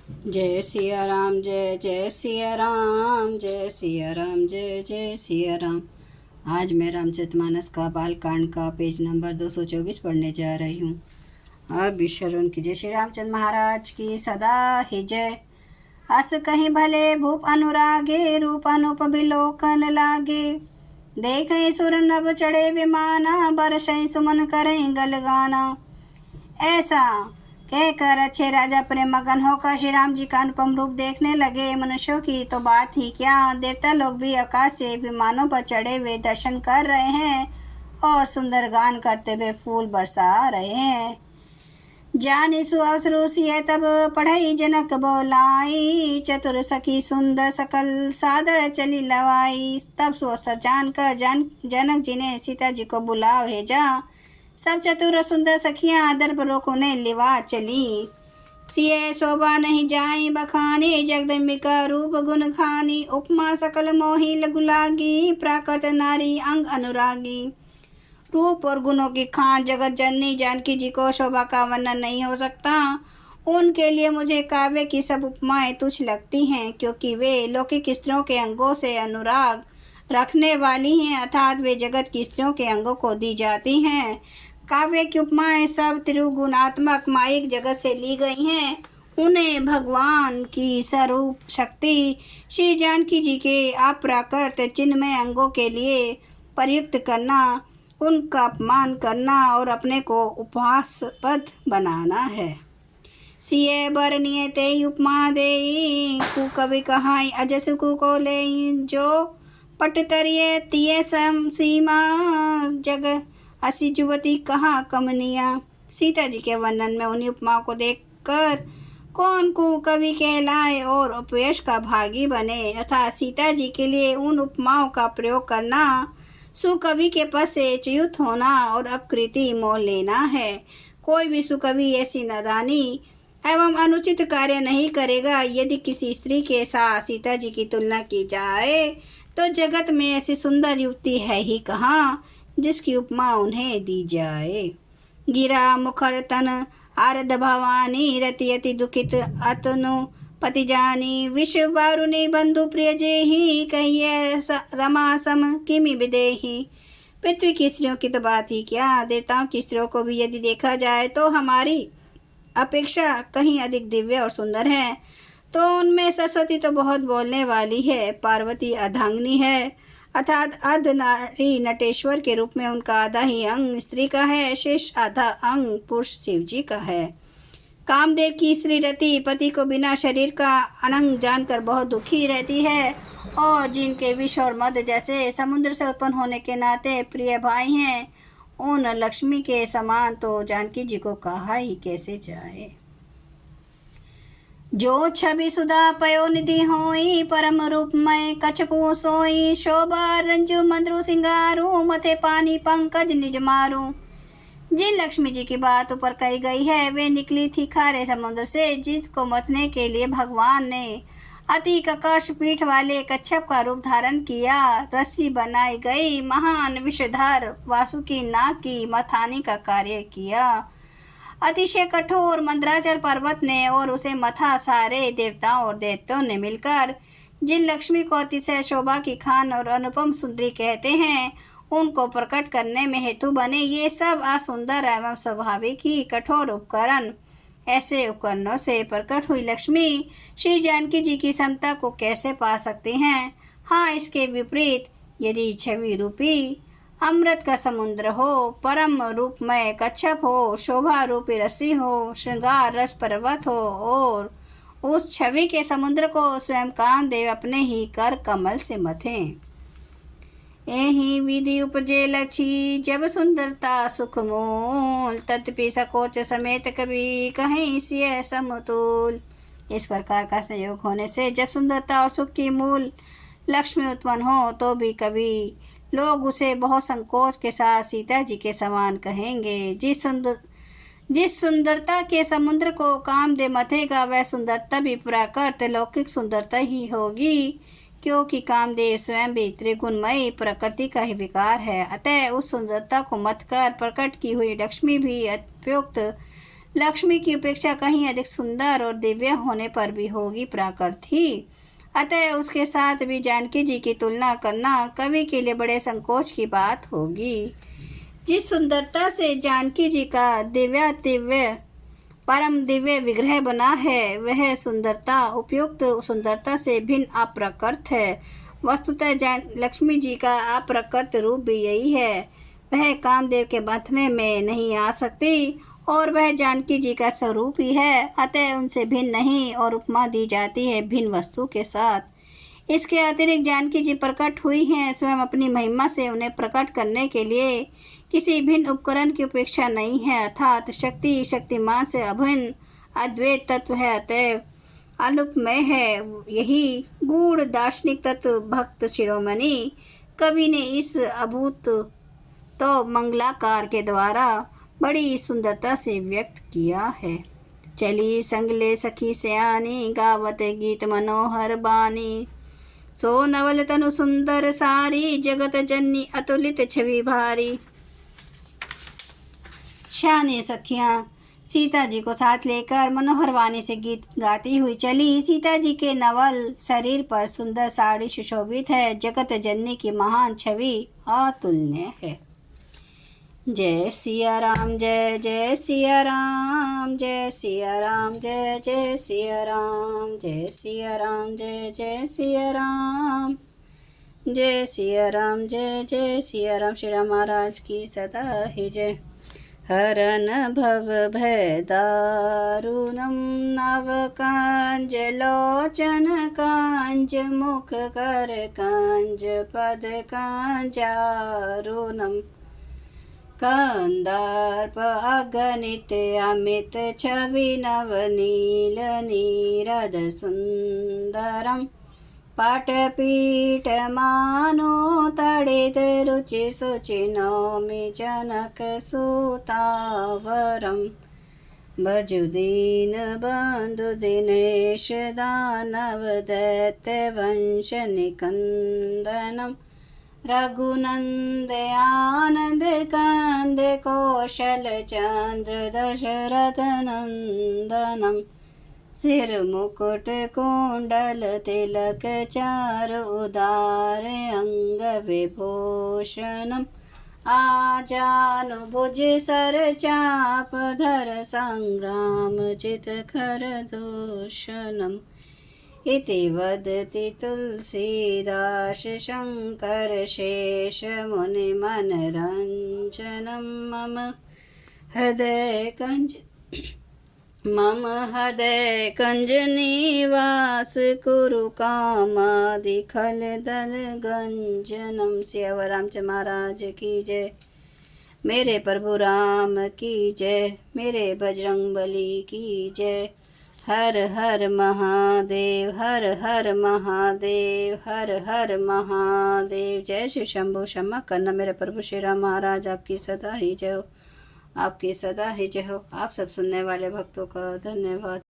जय सिया राम, जय जय सिया राम, जय सिया राम, जय जय सिया राम। आज मैं रामचरितमानस का बालकांड का पेज नंबर 224 पढ़ने जा रही हूँ। अब विश्वरून की जय। श्री रामचंद्र महाराज की सदा ही जय। अस कहीं भले भूप अनुरागे, रूप अनुप बिलोकन लागे। देखें सुर नभ चढ़े विमाना, बरसई सुमन करें गलगाना। ऐसा कहकर अच्छे राजा प्रेम मगन होकर श्री राम जी का अनुपम रूप देखने लगे। मनुष्यों की तो बात ही क्या, देवता लोग भी आकाश से विमानों पर चढ़े हुए दर्शन कर रहे हैं और सुंदर गान करते हुए फूल बरसा रहे हैं। जानी सुअवसरु सिय तब पढ़ई जनक बोलाई, चतुर सखी सुंदर सकल सादर चली लवाई। तब सुअवसर जानकर जनक जी ने सीता जी को बुला भेजा। सब चतुर सुंदर सखियां दरबारों ने लिवा चली। सिए शोभा नहीं जाई बखानी, जगदम्बिका रूप गुण खानी। उपमा सकल मोही लघु लागी, प्राकृत नारी अंग अनुरागी। रूप और गुणों की खान जगत जननी जानकी जी को शोभा का वर्णन नहीं हो सकता। उनके लिए मुझे काव्य की सब उपमाएं तुच्छ लगती हैं, क्योंकि वे लौकिक स्त्रियों के अंगों से अनुराग रखने वाली हैं, अर्थात वे जगत की स्त्रियों के अंगों को दी जाती हैं। काव्य की उपमाएं सब त्रिगुणात्मक माइक जगत से ली गई हैं। उन्हें भगवान की स्वरूप शक्ति श्री जानकी जी के अप्राकृत चिन्मय अंगों के लिए प्रयुक्त करना, उनका अपमान करना और अपने को उपहासास्पद बनाना है। सिए बरनिये ते उपमा देई, कु कवि कहाई अजसु को ले। जो पट तरिये तिये सम सीमा, जग असी जुवती कहा कमनिया। सीता जी के वर्णन में उन्हीं उपमाओं को देखकर कौन को कवि कहलाए और उपयश का भागी बने, अर्थात सीता जी के लिए उन उपमाओं का प्रयोग करना सुकवि के पद से च्युत होना और अपकृति मोल लेना है। कोई भी सुकवि ऐसी नादानी एवं अनुचित कार्य नहीं करेगा। यदि किसी स्त्री के साथ सीता जी की तुलना की जाए तो जगत में ऐसी सुंदर युवती है ही कहाँ जिसकी उपमा उन्हें दी जाए। गिरा मुखर तन आरद भवानी, रति अति दुखित अतनु पति जानी। विश्व बारुनी बंधु प्रिय जेहि, कहिए रमा सम किमि विदेहि। पृथ्वी की स्त्रियों की तो बात ही क्या, देवताओं की स्त्रियों को भी यदि देखा जाए तो हमारी अपेक्षा कहीं अधिक दिव्य और सुंदर है। तो उनमें सरस्वती तो बहुत बोलने वाली है। पार्वती अर्धांगिनी है, अर्थात अर्ध नारी नटेश्वर के रूप में उनका आधा ही अंग स्त्री का है, शेष आधा अंग पुरुष शिव जी का है। कामदेव की स्त्री रति पति को बिना शरीर का अनंग जानकर बहुत दुखी रहती है, और जिनके विष और मद जैसे समुद्र से उत्पन्न होने के नाते प्रिय भाई हैं, उन लक्ष्मी के समान तो जानकी जी को कहा ही कैसे जाए। जो छवि सुधा पयो निधि होई, परम रूपमय कछपू सोई। शोभा रंजु मंद्रु सिंगारू, मथे पानी पंकज निज मारू। जिन लक्ष्मी जी की बात ऊपर कही गई है वे निकली थी खारे समुद्र से, जिसको मथने के लिए भगवान ने अति ककर्ष पीठ वाले कच्छप का रूप धारण किया। रस्सी बनाई गई, महान विषधर वासुकी नाग की मथानी का कार्य किया। अतिशय कठोर मंदराचल पर्वत ने और उसे मथा सारे देवताओं और दैत्यों ने मिलकर। जिन लक्ष्मी को अतिशय शोभा की खान और अनुपम सुंदरी कहते हैं, उनको प्रकट करने में हेतु बने ये सब असुंदर एवं स्वाभाविक ही कठोर उपकरण। ऐसे उपकरणों से प्रकट हुई लक्ष्मी श्री जानकी जी की समता को कैसे पा सकती हैं। हाँ, इसके विपरीत यदि छवि रूपी अमृत का समुद्र हो, परम रूपमय कच्छप हो, शोभा रूपी रस्सी हो, श्रृंगार रस पर्वत हो, और उस छवि के समुद्र को स्वयं कामदेव अपने ही कर कमल से मथें। यही विधि उपजे लक्षी, जब सुंदरता सुख मूल। तदपि सकोच समेत कभी कहीं सिय समतुल। इस प्रकार का संयोग होने से जब सुंदरता और सुख की मूल लक्ष्मी उत्पन्न हो तो भी कभी लोग उसे बहुत संकोच के साथ सीता जी के समान कहेंगे। जिस सुंदरता के समुद्र को कामदेव मथेगा वह सुंदरता भी प्राकृत लौकिक सुंदरता ही होगी, क्योंकि कामदेव स्वयं भी त्रिगुणमयी प्रकृति का ही विकार है। अतः उस सुंदरता को मत कर प्रकट की हुई लक्ष्मी भी उपयुक्त लक्ष्मी की उपेक्षा कहीं अधिक सुंदर और दिव्य होने पर भी होगी प्राकृत ही। अतः उसके साथ भी जानकी जी की तुलना करना कवि के लिए बड़े संकोच की बात होगी। जिस सुंदरता से जानकी जी का दिव्य परम दिव्य विग्रह बना है, वह सुंदरता उपयुक्त सुंदरता से भिन्न अप्रकृत है। वस्तुतः लक्ष्मी जी का अप्रकृत रूप भी यही है। वह कामदेव के बंधने में नहीं आ सकती और वह जानकी जी का स्वरूप ही है, अतः उनसे भिन्न नहीं और उपमा दी जाती है भिन्न वस्तु के साथ। इसके अतिरिक्त जानकी जी प्रकट हुई हैं स्वयं अपनी महिमा से। उन्हें प्रकट करने के लिए किसी भिन्न उपकरण की उपेक्षा नहीं है, अर्थात शक्ति शक्तिमान से अभिन्न अद्वैत तत्व है, अतएव अलुपमय है। यही गूढ़ दार्शनिक तत्व भक्त शिरोमणि कवि ने इस अभूत तो मंगलाकार के द्वारा बड़ी सुंदरता से व्यक्त किया है। चली संगले सखी सयानी, गावत गीत मनोहर बानी। सो नवल तनु सुंदर सारी, जगत जननी अतुलित छवि भारी। शानी सखियां सीता जी को साथ लेकर मनोहर वाणी से गीत गाती हुई चली। सीता जी के नवल शरीर पर सुंदर साड़ी सुशोभित है। जगत जननी की महान छवि अतुलनीय है। जय सिया राम, जय जय सिया राम, जय सिया राम, जय जय सिया राम, जय सिया राम, जय जय सिया राम, जय सिया राम, जय जय सिया राम। श्री राम महाराज की सदा ही जय। हरन भव भय दारुणं, नव कांज लोचन कांज, मुख कर कांज, पद कांजारुणम। कंदार्प अगणित अमित छवि, नवनील नीरद सुंदरम। पाटपीठ मानो तड़ित, रुचि सुचि नौमि जनक सुतावरम। भजु दीन बंधु दिनेश, दानव दैत्य वंश निकंदनम। रघुनंद आनंद कंद, कौशल चंद्र दशरथ नंदनम। सिर मुकुट कुंडल तिलक, चारु उदार अंग विभूषणम। आजानुभुज सर चाप, धर संग्राम चित खर दूषणम। इति वदति तुलसीदास, शंकर शेष मुनि मनरंजनम। मम हृदय कंज निवास, कुरु कामादि खल दल गंजनम। सियावर रामचंद्र महाराज की जय। मेरे प्रभु राम की जय, मेरे बजरंग बली की जय। हर हर महादेव, हर हर महादेव, हर हर महादेव। जय श्री शंभु। क्षमा करना मेरे प्रभु श्री राम महाराज, आपकी सदा ही जय हो, आपकी सदा ही जय हो। आप सब सुनने वाले भक्तों का धन्यवाद।